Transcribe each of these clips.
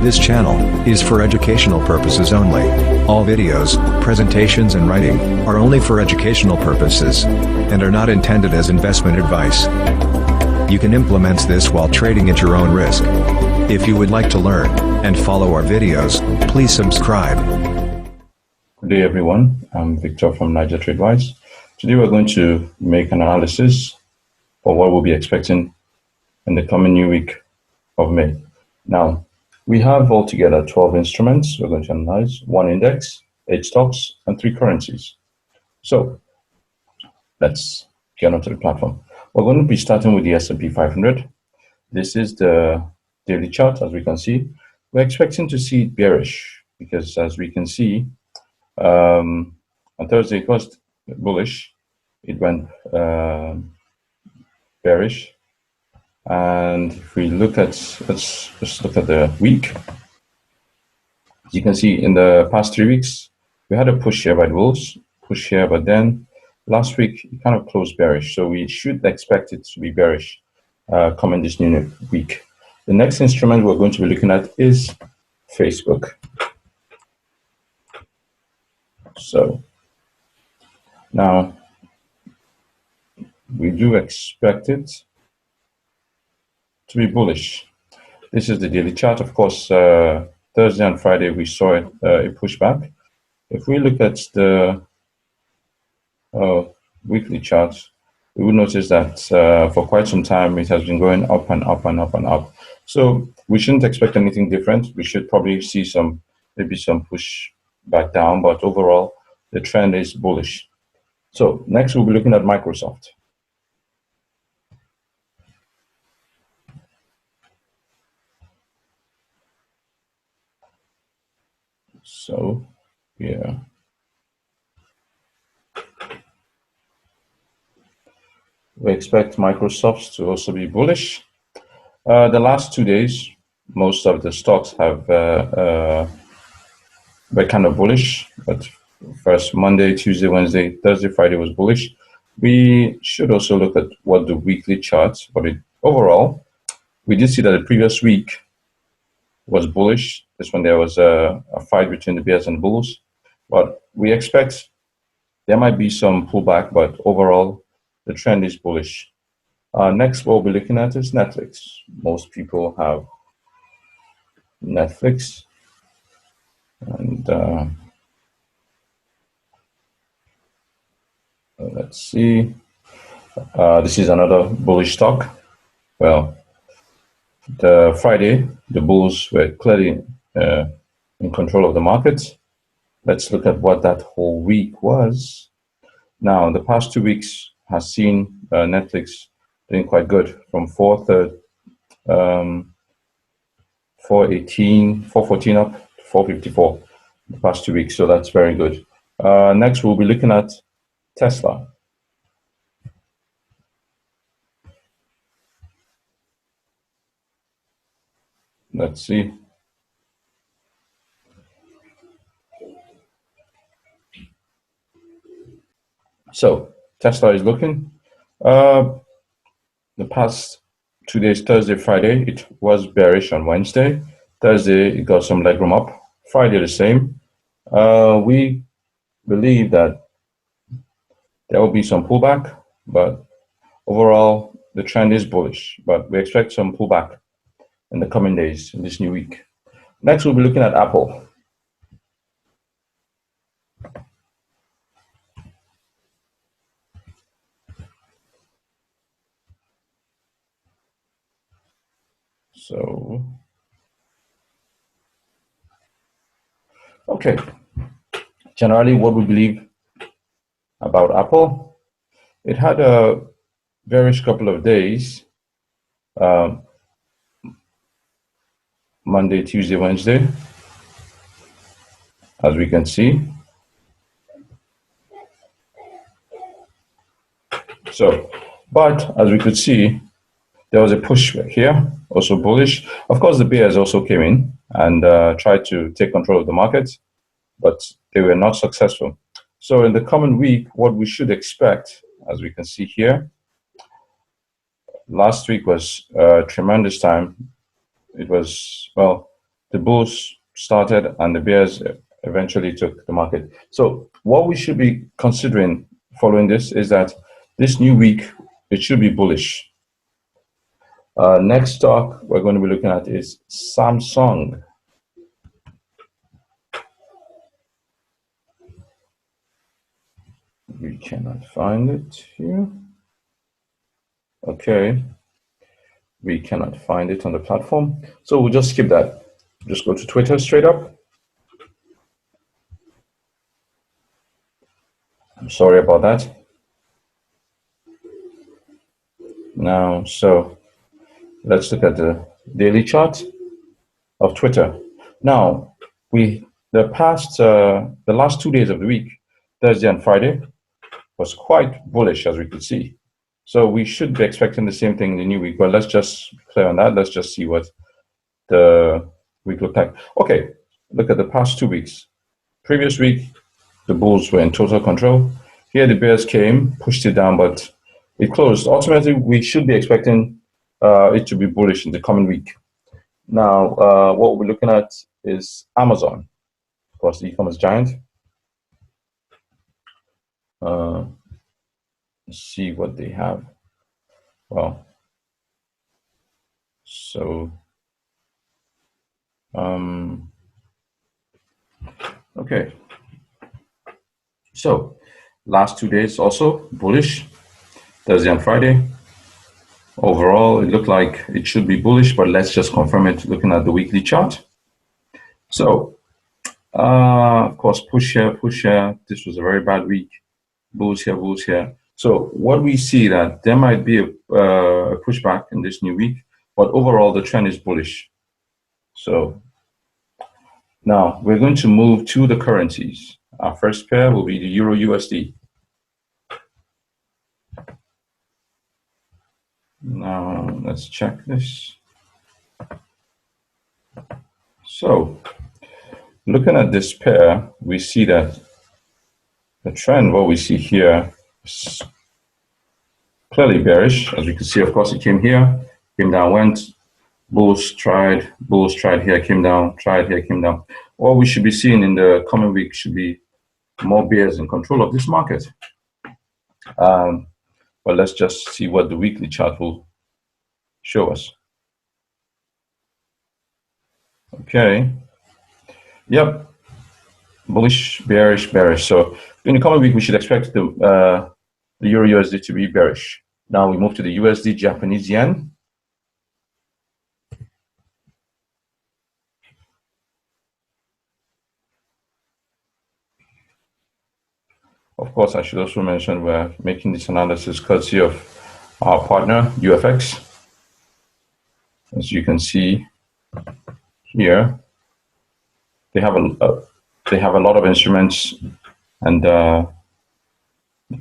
This channel is for educational purposes only. All videos, presentations and writing are only for educational purposes and are not intended as investment advice. You can implement this while trading at your own risk. If you would like to learn and follow our videos, please subscribe. Good day everyone, I'm Victor from Niger TradeWise. Today we're going to make an analysis for what we'll be expecting in the coming new week of May. Now, we have altogether 12 instruments we're going to analyze, 1 index, 8 stocks, and 3 currencies. So let's get onto the platform. We're going to be starting with the S&P 500. This is the daily chart. As we can see, we're expecting to see it bearish because, as we can see, on Thursday it was bullish. It went bearish. And if we look at, let's look at the week. As you can see, in the past 3 weeks, we had a push here by the bulls, push here, but then last week it kind of closed bearish. So we should expect it to be bearish coming this new week. The next instrument we're going to be looking at is Facebook. So now we do expect it to be bullish. This is the daily chart. Of course, Thursday and Friday we saw it, a pushback. If we look at the weekly chart, we will notice that for quite some time it has been going up and up and up and up. So we shouldn't expect anything different. We should probably see maybe some push back down, but overall the trend is bullish. So next we'll be looking at Microsoft. So yeah, we expect Microsoft to also be bullish. The last 2 days, most of the stocks have were kind of bullish, but first Monday, Tuesday, Wednesday, Thursday, Friday was bullish. We should also look at what the weekly charts, but overall, we did see that the previous week was bullish. This one there was a fight between the bears and the bulls, but we expect there might be some pullback, but overall the trend is bullish. Next what we'll be looking at is Netflix. Most people have Netflix, and let's see, this is another bullish stock. Well, the Friday the bulls were clearly in control of the market. Let's look at what that whole week was. Now, the past 2 weeks has seen Netflix doing quite good, from 414 up to 454 the past 2 weeks. So that's very good. Next, we'll be looking at Tesla. Let's see. So Tesla is looking. The past 2 days, Thursday, Friday, it was bearish on Wednesday. Thursday, it got some legroom up. Friday, the same. We believe that there will be some pullback, but overall, the trend is bullish. But we expect some pullback in the coming days, in this new week. Next, we'll be looking at Apple. So, okay. Generally, what we believe about Apple, it had a bearish couple of days, Monday, Tuesday, Wednesday, as we can see. So, but as we could see, there was a push here, also bullish. Of course, the bears also came in and tried to take control of the market, but they were not successful. So in the coming week, what we should expect, as we can see here, last week was a tremendous time. It was, well, the bulls started and the bears eventually took the market. So what we should be considering following this is that this new week, it should be bullish. Next stock we're going to be looking at is Samsung. We cannot find it here. Okay. We cannot find it on the platform. So we'll just skip that. Just go to Twitter straight up. I'm sorry about that. Now, so let's look at the daily chart of Twitter. Now, the last 2 days of the week, Thursday and Friday, was quite bullish, as we could see. So we should be expecting the same thing in the new week, but let's just play on that. Let's just see what the week looked like. Okay, look at the past 2 weeks. Previous week, the bulls were in total control. Here the bears came, pushed it down, but it closed. Ultimately, we should be expecting it to be bullish in the coming week. Now, what we're looking at is Amazon, of course, the e-commerce giant. Let's see what they have. Well, so okay. So last 2 days also bullish, Thursday and Friday. Overall, it looked like it should be bullish, but let's just confirm it looking at the weekly chart. So, of course, push here, push here. This was a very bad week. Bulls here, bulls here. So what we see that there might be a pushback in this new week, but overall the trend is bullish. So now we're going to move to the currencies. Our first pair will be the Euro USD. Now let's check this. So looking at this pair, we see that the trend, what we see here, is clearly bearish. As we can see, of course, it came here, came down, went, bulls tried here, came down, tried here, came down. What we should be seeing in the coming week should be more bears in control of this market. But let's just see what the weekly chart will show us. Okay. Yep. Bullish, bearish, bearish. So in the coming week, we should expect the Euro USD to be bearish. Now we move to the USD Japanese yen. Of course, I should also mention we're making this analysis courtesy of our partner, UFX. As you can see here, they have a lot of instruments, and the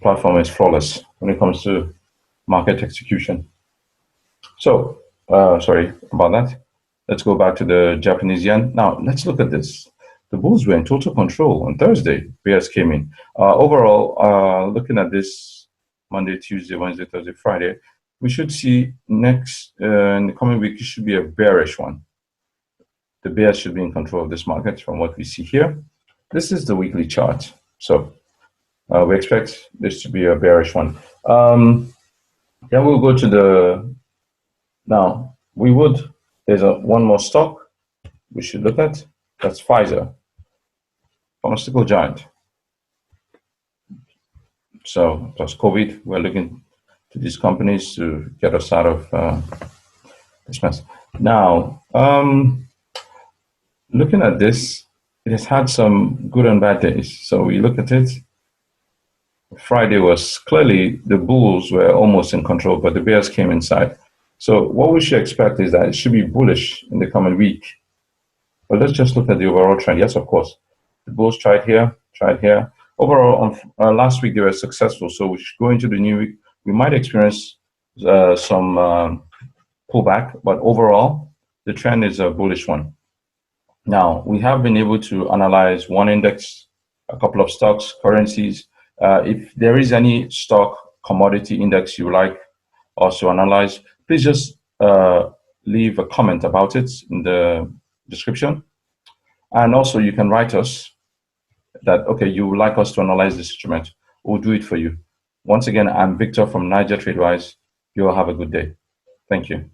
platform is flawless when it comes to market execution. So, sorry about that. Let's go back to the Japanese yen. Now, let's look at this. The bulls were in total control on Thursday. Bears came in. Overall, looking at this Monday, Tuesday, Wednesday, Thursday, Friday, we should see next in the coming week, it should be a bearish one. The bears should be in control of this market from what we see here. This is the weekly chart. So we expect this to be a bearish one. Then we'll go to the, now there's one more stock we should look at. That's Pfizer, pharmaceutical giant. So plus COVID, we're looking to these companies to get us out of this mess. Now, looking at this, it has had some good and bad days. So we look at it. Friday was clearly the bulls were almost in control, but the bears came inside. So what we should expect is that it should be bullish in the coming week. But let's just look at the overall trend. Yes, of course, the bulls tried here, tried here. Overall, on last week they were successful. So we should go into the new week. We might experience some pullback, but overall, the trend is a bullish one. Now, we have been able to analyze one index, a couple of stocks, currencies. If there is any stock commodity index you would like us to analyze, please just leave a comment about it in the description. And also you can write us that, okay, you would like us to analyze this instrument. We'll do it for you. Once again, I'm Victor from Niger TradeWise. You all have a good day. Thank you.